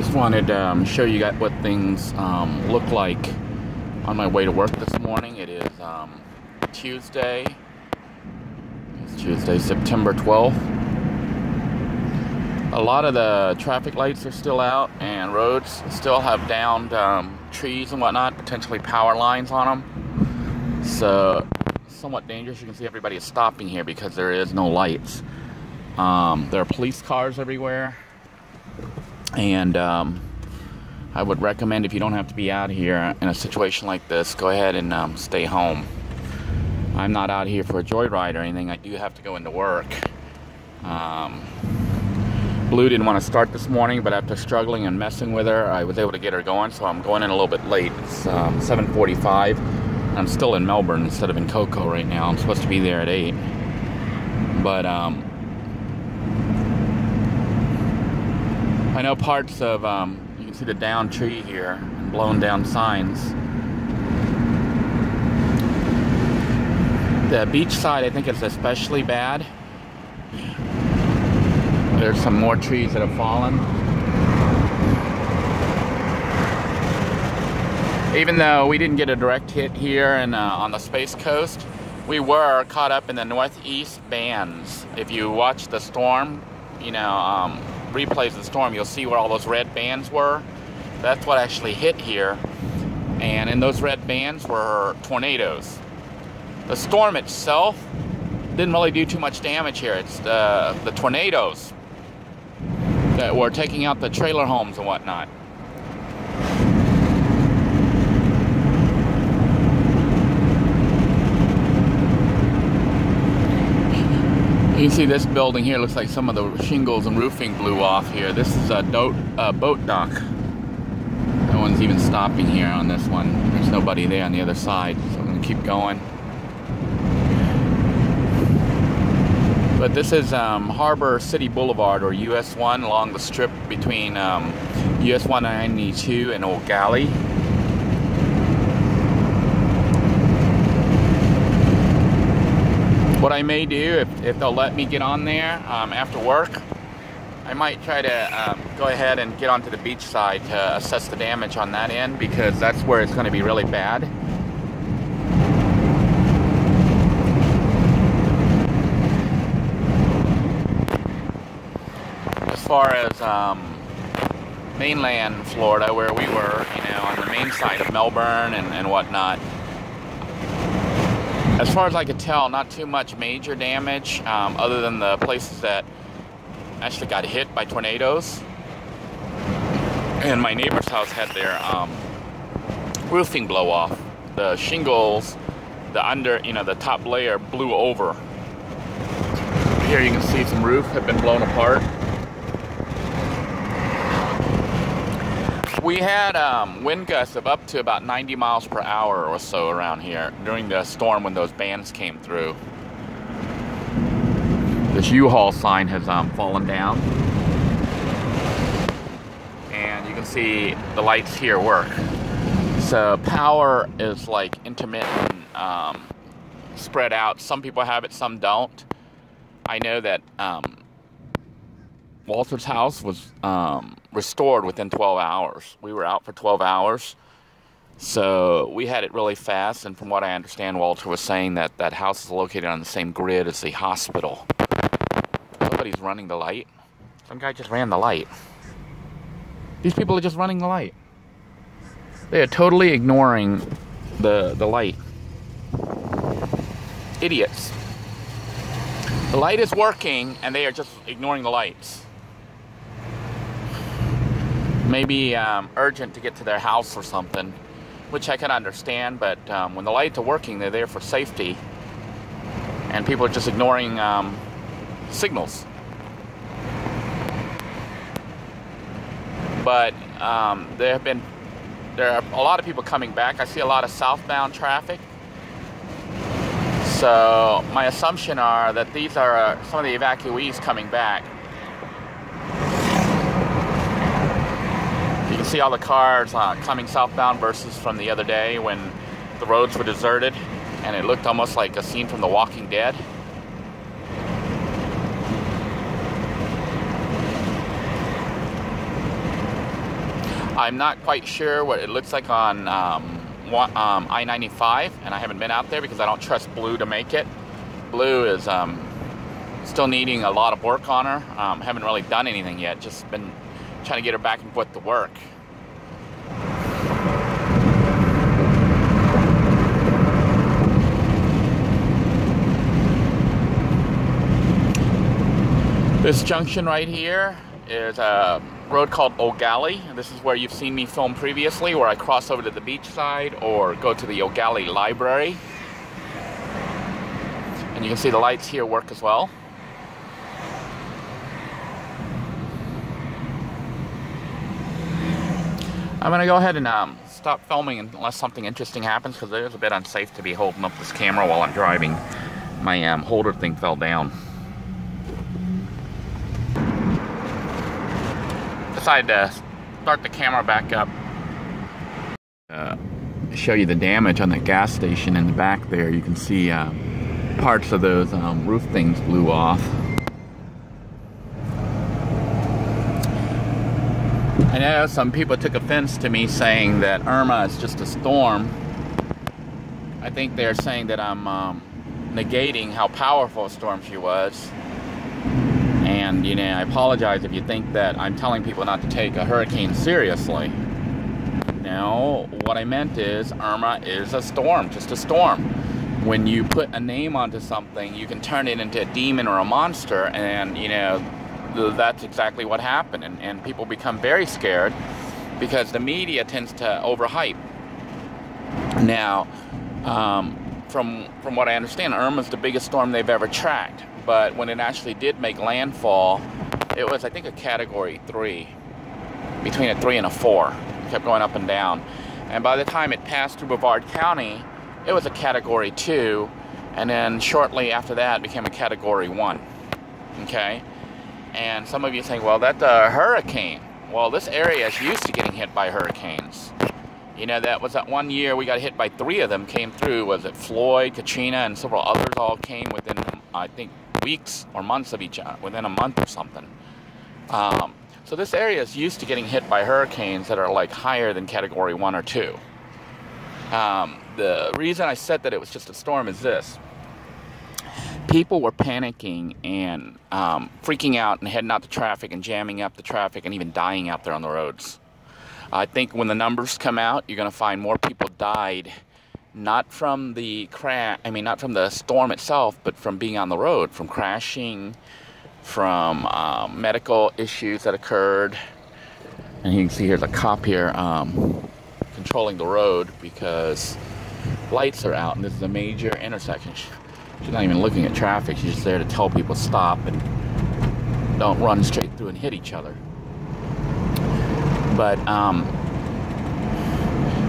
Just wanted to show you guys what things look like on my way to work this morning. It is Tuesday. It's Tuesday, September 12th. A lot of the traffic lights are still out, and roads still have downed trees and whatnot, potentially power lines on them. So, somewhat dangerous. You can see everybody is stopping here because there is no lights. There are police cars everywhere. And I would recommend, if you don't have to be out here in a situation like this, go ahead and stay home. I'm not out here for a joyride or anything. I do have to go into work. Blue didn't want to start this morning, but after struggling and messing with her, I was able to get her going, so I'm going in a little bit late. It's 7:45. I'm still in Melbourne instead of in Cocoa right now. I'm supposed to be there at 8. But I know parts of, you can see the downed tree here and blown down signs. The beach side, I think, is especially bad. There's some more trees that have fallen. Even though we didn't get a direct hit here and on the Space Coast, we were caught up in the northeast bands. If you watch the storm, you know, replays of the storm, you'll see where all those red bands were. That's what actually hit here. And in those red bands were tornadoes. The storm itself didn't really do too much damage here. It's the tornadoes that were taking out the trailer homes and whatnot. You can see this building here looks like some of the shingles and roofing blew off here. This is a boat dock. No one's even stopping here on this one. There's nobody there on the other side, so I'm going to keep going. But this is Harbor City Boulevard, or US 1, along the strip between US 192 and Old Galley. What I may do, if they'll let me get on there after work, I might try to go ahead and get onto the beach side to assess the damage on that end, because that's where it's going to be really bad. As far as mainland Florida, where we were, you know, on the main side of Melbourne and whatnot, as far as I could tell, not too much major damage, other than the places that actually got hit by tornadoes. And my neighbor's house had their roofing blow off. The shingles, the top layer blew over. Here you can see some roof had been blown apart. We had wind gusts of up to about 90 miles per hour or so around here during the storm when those bands came through. This U-Haul sign has fallen down. And you can see the lights here work. So power is like intermittent, spread out. Some people have it, some don't. I know that Walter's house was restored within 12 hours. We were out for 12 hours. So we had it really fast. And from what I understand, Walter was saying that that house is located on the same grid as the hospital. Nobody's running the light. Some guy just ran the light. These people are just running the light. They are totally ignoring the light. Idiots. The light is working, and they are just ignoring the lights. Maybe urgent to get to their house or something, which I can understand, but when the lights are working, they're there for safety, and people are just ignoring signals. But there are a lot of people coming back. I see a lot of southbound traffic. So my assumption are that these are some of the evacuees coming back. You can see all the cars coming southbound versus from the other day when the roads were deserted and it looked almost like a scene from The Walking Dead. I'm not quite sure what it looks like on I-95, and I haven't been out there because I don't trust Blue to make it. Blue is still needing a lot of work on her. Haven't really done anything yet, just been trying to get her back and forth to work. This junction right here is a road called O'Galley. This is where you've seen me film previously, where I cross over to the beach side or go to the O'Galley Library. And you can see the lights here work as well. I'm going to go ahead and stop filming unless something interesting happens, because it is a bit unsafe to be holding up this camera while I'm driving. My holder thing fell down. Decided to start the camera back up. Show you the damage on the gas station in the back there. You can see parts of those roof things blew off. I know some people took offense to me saying that Irma is just a storm. I think they're saying that I'm negating how powerful a storm she was. And, you know, I apologize if you think that I'm telling people not to take a hurricane seriously. No, what I meant is Irma is a storm, just a storm. When you put a name onto something, you can turn it into a demon or a monster, and, you know, that's exactly what happened. And people become very scared because the media tends to overhype. Now, from what I understand, Irma's the biggest storm they've ever tracked. But when it actually did make landfall, it was, I think, a Category 3, between a 3 and a 4. It kept going up and down. And by the time it passed through Brevard County, it was a Category 2, and then shortly after that, it became a Category 1. Okay? And some of you saying, well, that's a hurricane. Well, this area is used to getting hit by hurricanes. You know, that was that one year we got hit by 3 of them came through. Was it Floyd, Katrina, and several others all came within, I think, weeks or months of each other, within a month or something. So this area is used to getting hit by hurricanes that are like higher than Category 1 or 2. The reason I said that it was just a storm is this. People were panicking and freaking out and heading out to traffic and jamming up the traffic and even dying out there on the roads. I think when the numbers come out, you're going to find more people died, not from the not from the storm itself, but from being on the road, from crashing, from medical issues that occurred. And you can see here's a cop here controlling the road because lights are out, and this is a major intersection. She's not even looking at traffic. She's just there to tell people stop and don't run straight through and hit each other. But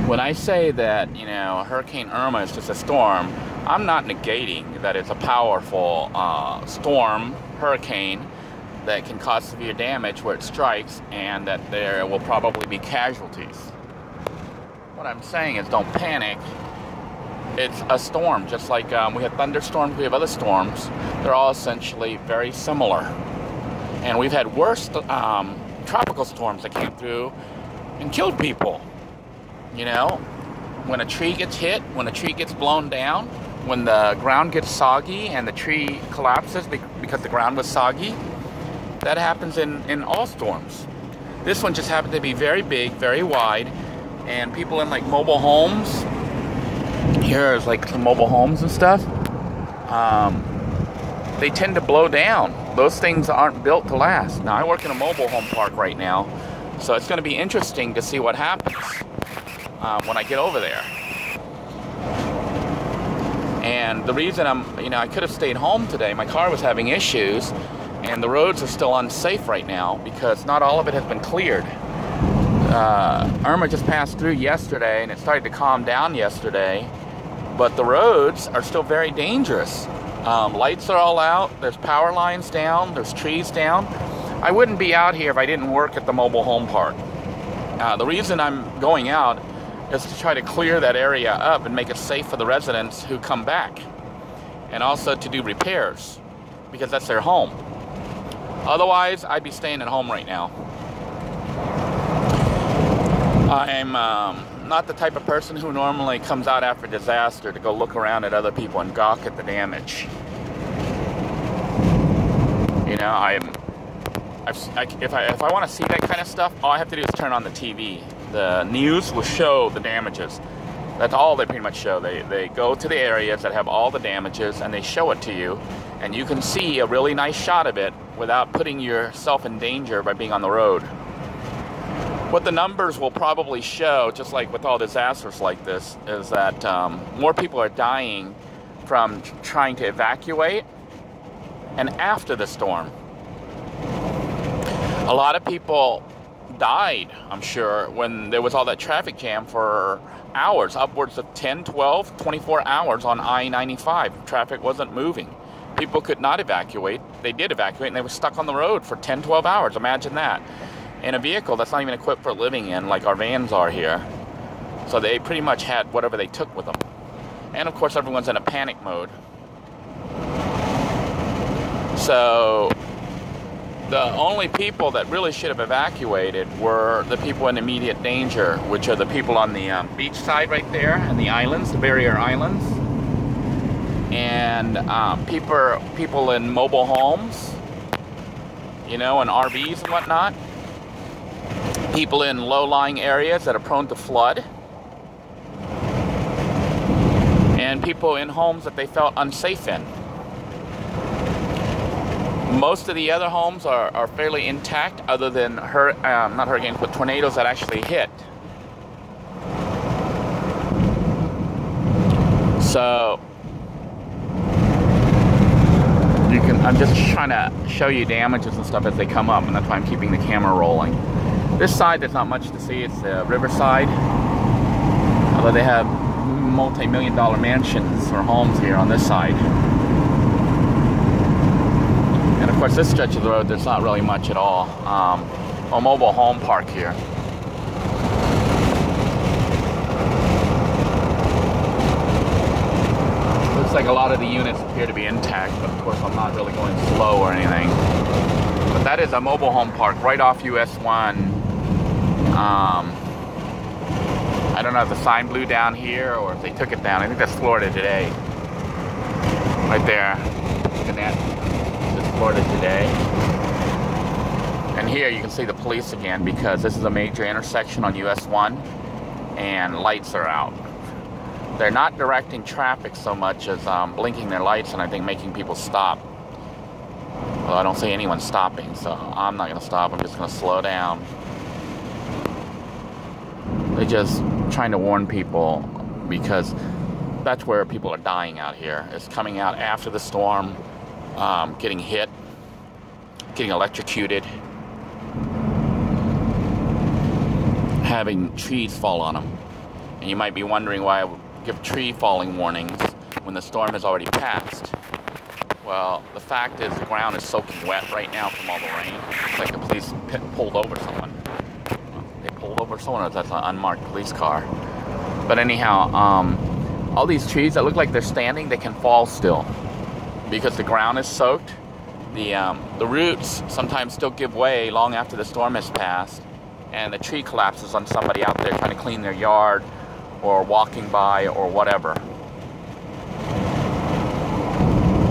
when I say that, you know, Hurricane Irma is just a storm, I'm not negating that it's a powerful storm, hurricane, that can cause severe damage where it strikes, and that there will probably be casualties. What I'm saying is don't panic. It's a storm, just like we have thunderstorms, we have other storms. They're all essentially very similar. And we've had worse tropical storms that came through and killed people. You know, when a tree gets hit, when a tree gets blown down, when the ground gets soggy and the tree collapses because the ground was soggy, that happens in all storms. This one just happened to be very big, very wide, and people in like mobile homes, here is like some mobile homes and stuff, they tend to blow down. Those things aren't built to last. Now, I work in a mobile home park right now, so it's going to be interesting to see what happens when I get over there. And the reason I could have stayed home today, my car was having issues, and the roads are still unsafe right now because not all of it has been cleared. Irma just passed through yesterday, and it started to calm down yesterday, but the roads are still very dangerous. Lights are all out, there's power lines down, there's trees down. I wouldn't be out here if I didn't work at the mobile home park. The reason I'm going out is to try to clear that area up and make it safe for the residents who come back, and also to do repairs because that's their home. Otherwise, I'd be staying at home right now. I'm not the type of person who normally comes out after disaster to go look around at other people and gawk at the damage. You know, if I want to see that kind of stuff, all I have to do is turn on the TV. The news will show the damages. That's all they pretty much show. They go to the areas that have all the damages and they show it to you, and you can see a really nice shot of it without putting yourself in danger by being on the road. What the numbers will probably show, just like with all disasters like this, is that more people are dying from trying to evacuate and after the storm. A lot of people died, I'm sure, when there was all that traffic jam for hours, upwards of 10, 12, 24 hours on I-95. Traffic wasn't moving. People could not evacuate. They did evacuate, and they were stuck on the road for 10, 12 hours. Imagine that. In a vehicle that's not even equipped for living in, like our vans are here. So they pretty much had whatever they took with them. And of course, everyone's in a panic mode. So the only people that really should have evacuated were the people in immediate danger, which are the people on the beach side right there, and the islands, the barrier islands, and people in mobile homes, you know, and RVs and whatnot, people in low-lying areas that are prone to flood, and people in homes that they felt unsafe in. Most of the other homes are fairly intact, other than not hurricanes, but tornadoes that actually hit. So I'm just trying to show you damages and stuff as they come up, and that's why I'm keeping the camera rolling. This side, there's not much to see. It's the Riverside, although they have multi-million-dollar mansions or homes here on this side. And of course, this stretch of the road, there's not really much at all. A mobile home park here. Looks like a lot of the units appear to be intact, but of course I'm not really going slow or anything. But that is a mobile home park right off US 1. I don't know if the sign blew down here or if they took it down. I think that's Florida Today. Right there. Look at that. Florida Today. And here you can see the police again, because this is a major intersection on US 1 and lights are out. They're not directing traffic so much as blinking their lights and I think making people stop. Well, I don't see anyone stopping, so I'm not going to stop. I'm just going to slow down. They're just trying to warn people, because that's where people are dying out here. It's coming out after the storm. Getting hit, getting electrocuted, having trees fall on them. And you might be wondering why I would give tree falling warnings when the storm has already passed. Well, the fact is the ground is soaking wet right now from all the rain. It's like the police pulled over someone. They pulled over someone, that's an unmarked police car. But anyhow, all these trees that look like they're standing, they can fall still, because the ground is soaked. The roots sometimes still give way long after the storm has passed, and the tree collapses on somebody out there trying to clean their yard or walking by or whatever.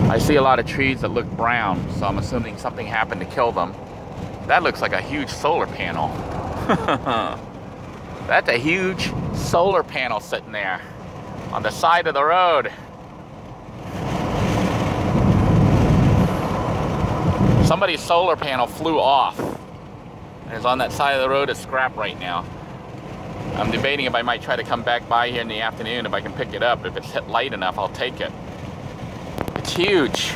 I see a lot of trees that look brown, so I'm assuming something happened to kill them. That looks like a huge solar panel. That's a huge solar panel sitting there on the side of the road. Somebody's solar panel flew off and is on that side of the road as scrap right now. I'm debating if I might try to come back by here in the afternoon if I can pick it up. If it's hit light enough, I'll take it. It's huge.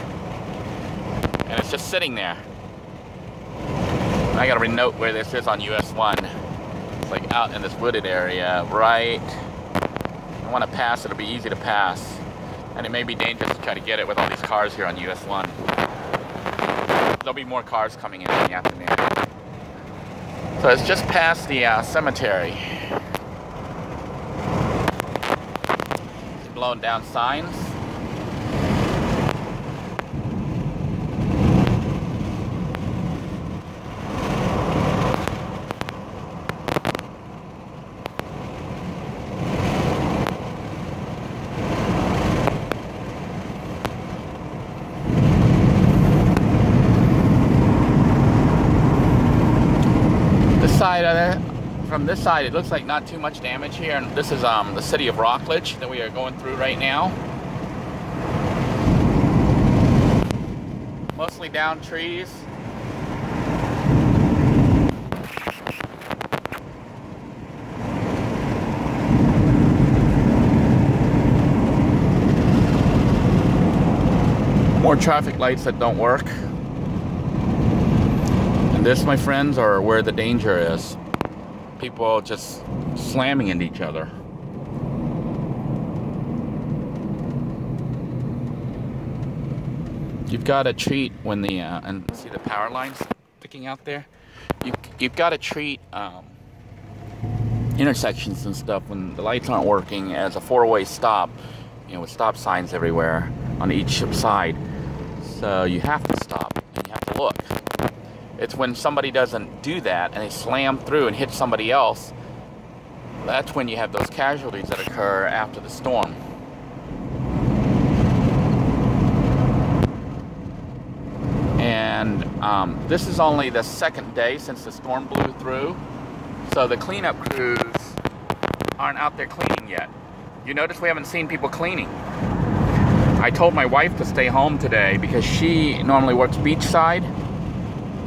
And it's just sitting there. I gotta note where this is on US 1. It's like out in this wooded area, right? I want to pass, it'll be easy to pass. And it may be dangerous to try to get it with all these cars here on US 1. There'll be more cars coming in the afternoon. So it's just past the cemetery. It's blowing down signs. side of it, from this side, it looks like not too much damage here. And this is the city of Rockledge that we are going through right now. Mostly down trees. More traffic lights that don't work. And this, my friends, are where the danger is. People just slamming into each other. You've got to treat when the, and see the power lines sticking out there? You've got to treat intersections and stuff when the lights aren't working as a four-way stop, you know, with stop signs everywhere on each side. So you have to stop and you have to look. It's when somebody doesn't do that and they slam through and hit somebody else, that's when you have those casualties that occur after the storm. And this is only the second day since the storm blew through, so the cleanup crews aren't out there cleaning yet. You notice we haven't seen people cleaning. I told my wife to stay home today because she normally works beachside,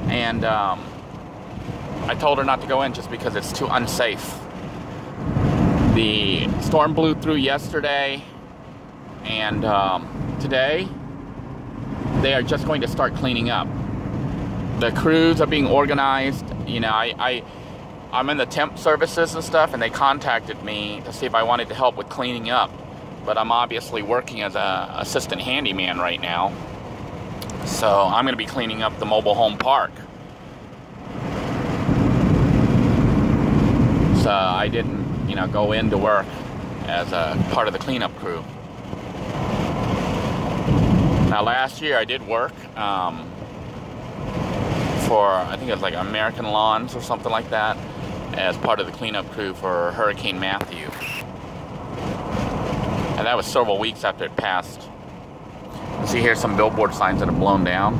and I told her not to go in just because it's too unsafe. The storm blew through yesterday, and today they are just going to start cleaning up. The crews are being organized. You know, I'm in the temp services and stuff, and they contacted me to see if I wanted to help with cleaning up. But I'm obviously working as an assistant handyman right now. So I'm going to be cleaning up the mobile home park. So I didn't, you know, go into work as a part of the cleanup crew. Now last year I did work for, I think it was like American Lawns or something like that, as part of the cleanup crew for Hurricane Matthew. And that was several weeks after it passed. You see here some billboard signs that are blown down.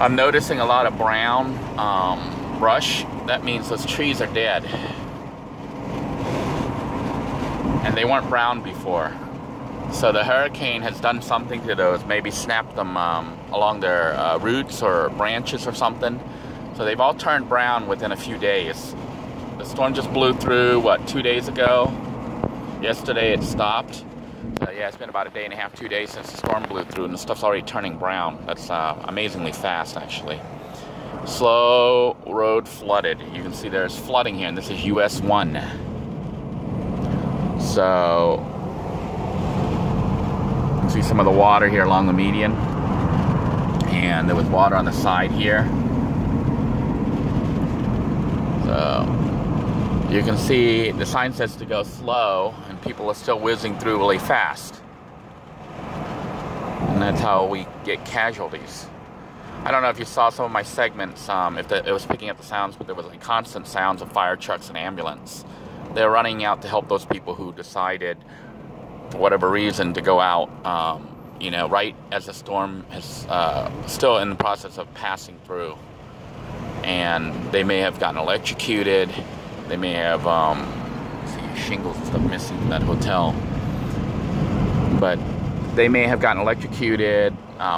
I'm noticing a lot of brown brush. That means those trees are dead. And they weren't brown before. So the hurricane has done something to those, maybe snapped them along their roots or branches or something. So they've all turned brown within a few days. The storm just blew through, what, 2 days ago? Yesterday it stopped. So yeah, it's been about a day and a half, 2 days since the storm blew through, and the stuff's already turning brown. That's amazingly fast, actually. Slow road flooded. You can see there's flooding here, and this is US 1. So you can see some of the water here along the median, and there was water on the side here. So you can see the sign says to go slow, and people are still whizzing through really fast. And that's how we get casualties. I don't know if you saw some of my segments, it was picking up the sounds, but there was like constant sounds of fire trucks and ambulance. They're running out to help those people who decided, for whatever reason, to go out, you know, right as the storm is still in the process of passing through. And they may have gotten electrocuted. They may have, see shingles and stuff missing from that hotel. But they may have gotten electrocuted.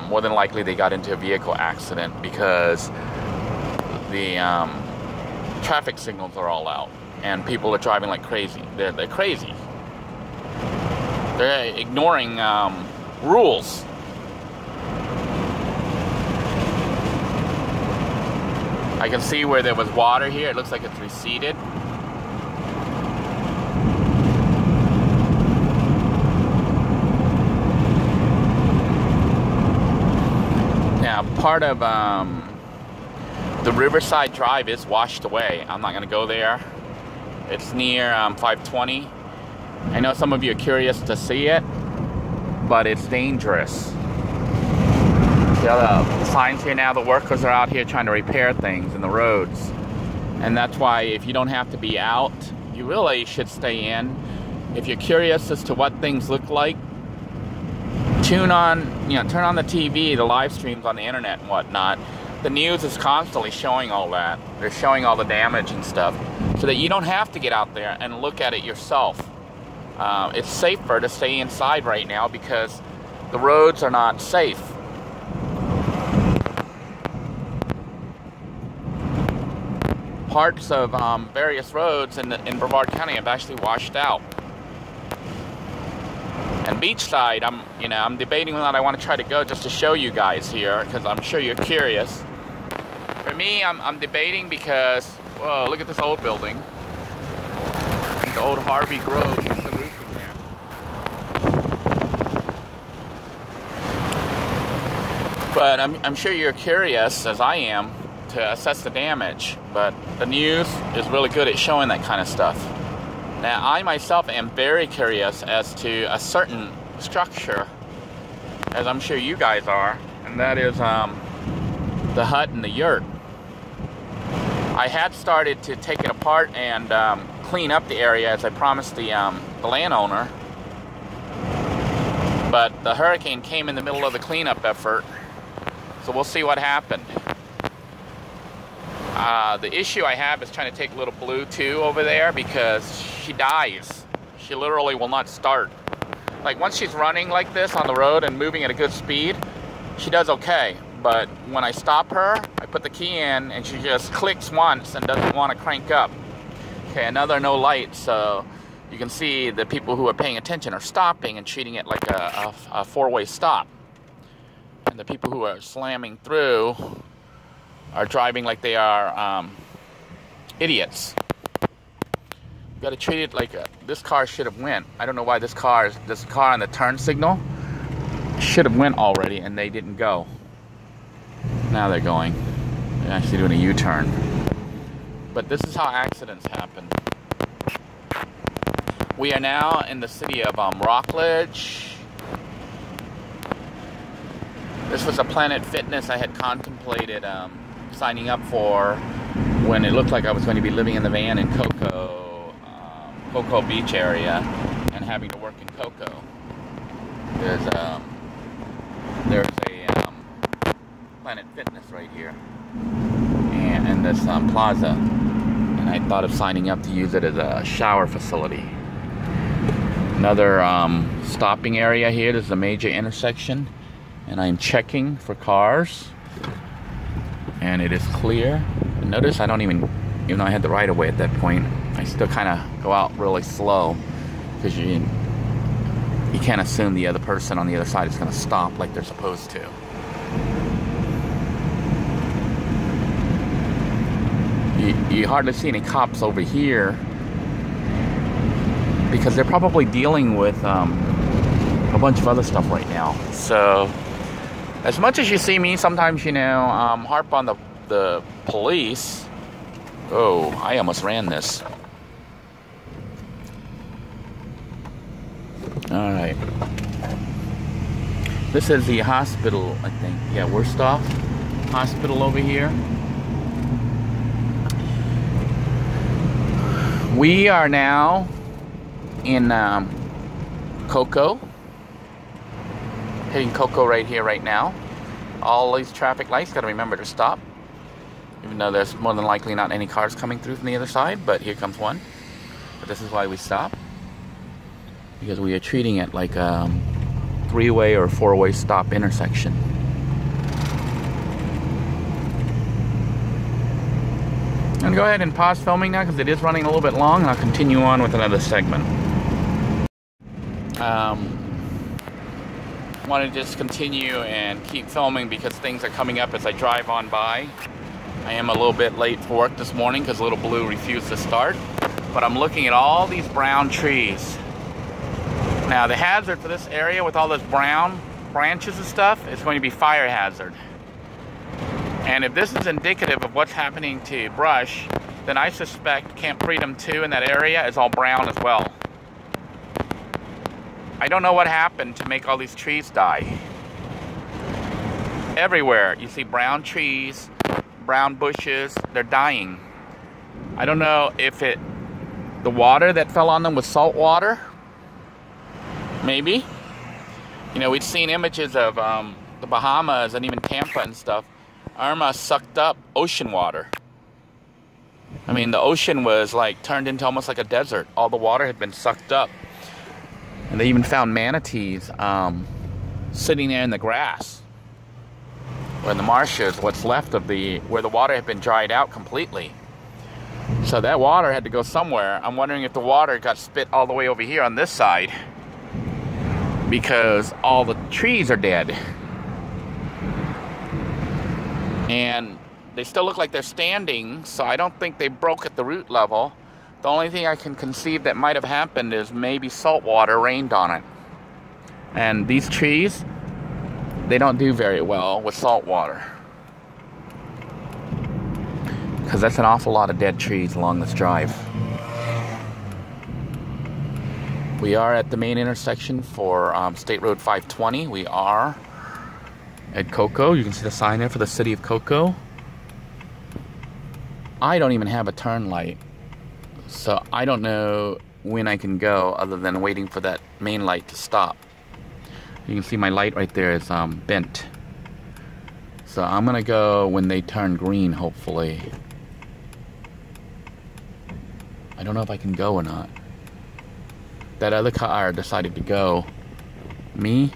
More than likely they got into a vehicle accident because the traffic signals are all out. And people are driving like crazy. They're crazy. They're ignoring rules. I can see where there was water here. It looks like it's receded. Now, part of the Riverside Drive is washed away. I'm not going to go there. It's near 520. I know some of you are curious to see it, but it's dangerous. See all the signs here now, the workers are out here trying to repair things in the roads. And that's why if you don't have to be out, you really should stay in. If you're curious as to what things look like, turn on the TV, the live streams on the internet and whatnot. The news is constantly showing all that. They're showing all the damage and stuff, so that you don't have to get out there and look at it yourself. It's safer to stay inside right now because the roads are not safe. Parts of various roads in Brevard County have actually washed out. And beachside, I'm debating whether I want to try to go just to show you guys here, because I'm sure you're curious. For me, I'm debating because, whoa, look at this old building. The old Harvey Grove. Look at the roof in there. But I'm sure you're curious, as I am, to assess the damage. But the news is really good at showing that kind of stuff. Now, I myself am very curious as to a certain structure, as I'm sure you guys are, and that is the hut and the yurt. I had started to take it apart and clean up the area as I promised the landowner, but the hurricane came in the middle of the cleanup effort, so we'll see what happened. The issue I have is trying to take little Blue too over there because she dies. She literally will not start. Like once she's running like this on the road and moving at a good speed, she does okay. But when I stop her, I put the key in and she just clicks once and doesn't want to crank up. Okay, another no light, so you can see the people who are paying attention are stopping and treating it like a four-way stop. And the people who are slamming through are driving like they are idiots. You got to treat it like this car should have went. I don't know why this car on the turn signal should have went already and they didn't go. Now they're going. They're actually doing a U-turn. But this is how accidents happen. We are now in the city of Rockledge. This was a Planet Fitness I had contemplated signing up for when it looked like I was going to be living in the van in Cocoa Beach area and having to work in Cocoa. There's a Planet Fitness right here and this plaza, and I thought of signing up to use it as a shower facility. Another stopping area here. This is a major intersection, and I'm checking for cars, and it is clear. And notice I don't even though I had the right of way at that point, I still kind of go out really slow because you can't assume the other person on the other side is going to stop like they're supposed to. You hardly see any cops over here because they're probably dealing with a bunch of other stuff right now. So as much as you see me sometimes, harp on the police. Oh, I almost ran this. All right. This is the hospital, I think. Yeah, Worstoff Hospital over here. We are now in Cocoa. Hitting Cocoa right here, right now. All these traffic lights, got to remember to stop. Even though there's more than likely not any cars coming through from the other side, but here comes one. But this is why we stop. Because we are treating it like a three-way or four-way stop intersection. I'm going to go ahead and pause filming now because it is running a little bit long, and I'll continue on with another segment. Want to just continue and keep filming because things are coming up as I drive on by. I am a little bit late for work this morning because Little Blue refused to start, but I'm looking at all these brown trees. Now the hazard for this area with all those brown branches and stuff is going to be fire hazard. And if this is indicative of what's happening to brush, then I suspect Camp Freedom 2 in that area is all brown as well. I don't know what happened to make all these trees die. Everywhere you see brown trees, brown bushes, they're dying. I don't know if the water that fell on them was salt water Maybe. You know, we'd seen images of the Bahamas and even Tampa and stuff. Irma sucked up ocean water. I mean, the ocean was like turned into almost like a desert. All the water had been sucked up. And they even found manatees sitting there in the grass. Or in the marshes, what's left of where the water had been dried out completely. So that water had to go somewhere. I'm wondering if the water got spit all the way over here on this side, because all the trees are dead. And they still look like they're standing, so I don't think they broke at the root level. The only thing I can conceive that might have happened is maybe salt water rained on it. And these trees, they don't do very well with salt water, because that's an awful lot of dead trees along this drive. We are at the main intersection for State Road 520. We are at Cocoa. You can see the sign there for the city of Cocoa. I don't even have a turn light, so I don't know when I can go other than waiting for that main light to stop. You can see my light right there is bent. So I'm gonna go when they turn green, hopefully. I don't know if I can go or not. That other car decided to go. Me?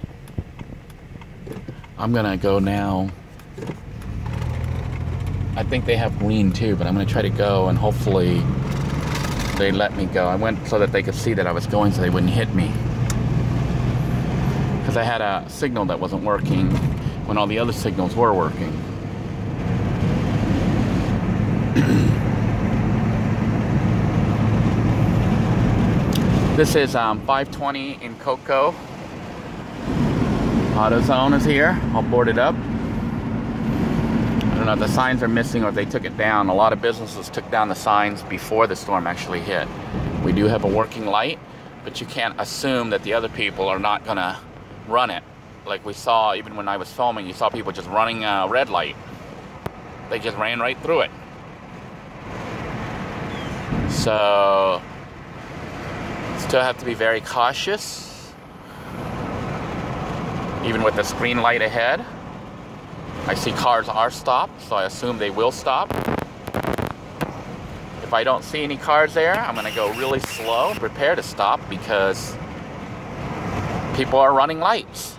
I'm gonna go now. I think they have green too, but I'm gonna try to go and hopefully they let me go. I went so that they could see that I was going so they wouldn't hit me. Because I had a signal that wasn't working when all the other signals were working. This is 520 in Cocoa. AutoZone is here, all boarded up. I don't know if the signs are missing or if they took it down. A lot of businesses took down the signs before the storm actually hit. We do have a working light, but you can't assume that the other people are not gonna run it. Like we saw, even when I was filming, you saw people just running a red light. They just ran right through it. So, still have to be very cautious. Even with the screen light ahead. I see cars are stopped, so I assume they will stop. If I don't see any cars there, I'm gonna go really slow, prepare to stop, because people are running lights.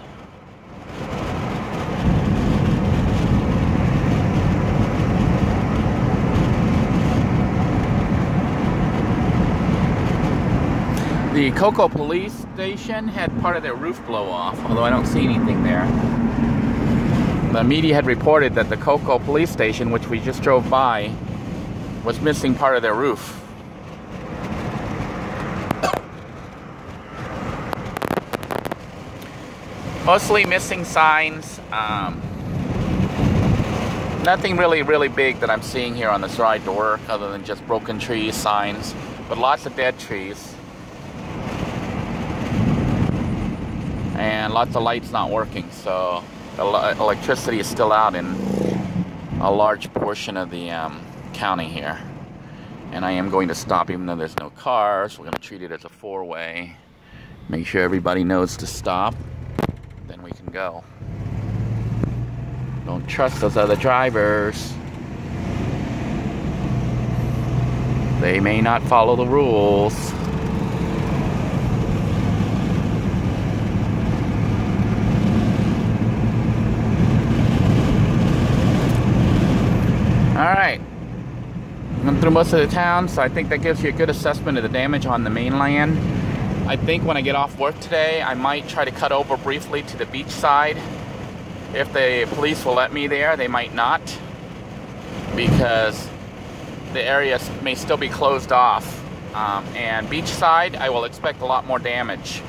The Cocoa police station had part of their roof blow off, although I don't see anything there. The media had reported that the Cocoa police station, which we just drove by, was missing part of their roof. Mostly missing signs. Nothing really big that I'm seeing here on this ride to work, other than just broken trees, signs, but lots of dead trees. And lots of lights not working, so electricity is still out in a large portion of the county here. And I am going to stop even though there's no cars. We're going to treat it as a four-way. Make sure everybody knows to stop. Then we can go. Don't trust those other drivers. They may not follow the rules. Alright, I'm through most of the town, so I think that gives you a good assessment of the damage on the mainland. I think when I get off work today, I might try to cut over briefly to the beach side. If the police will let me there, they might not, because the area may still be closed off. And beachside, I will expect a lot more damage.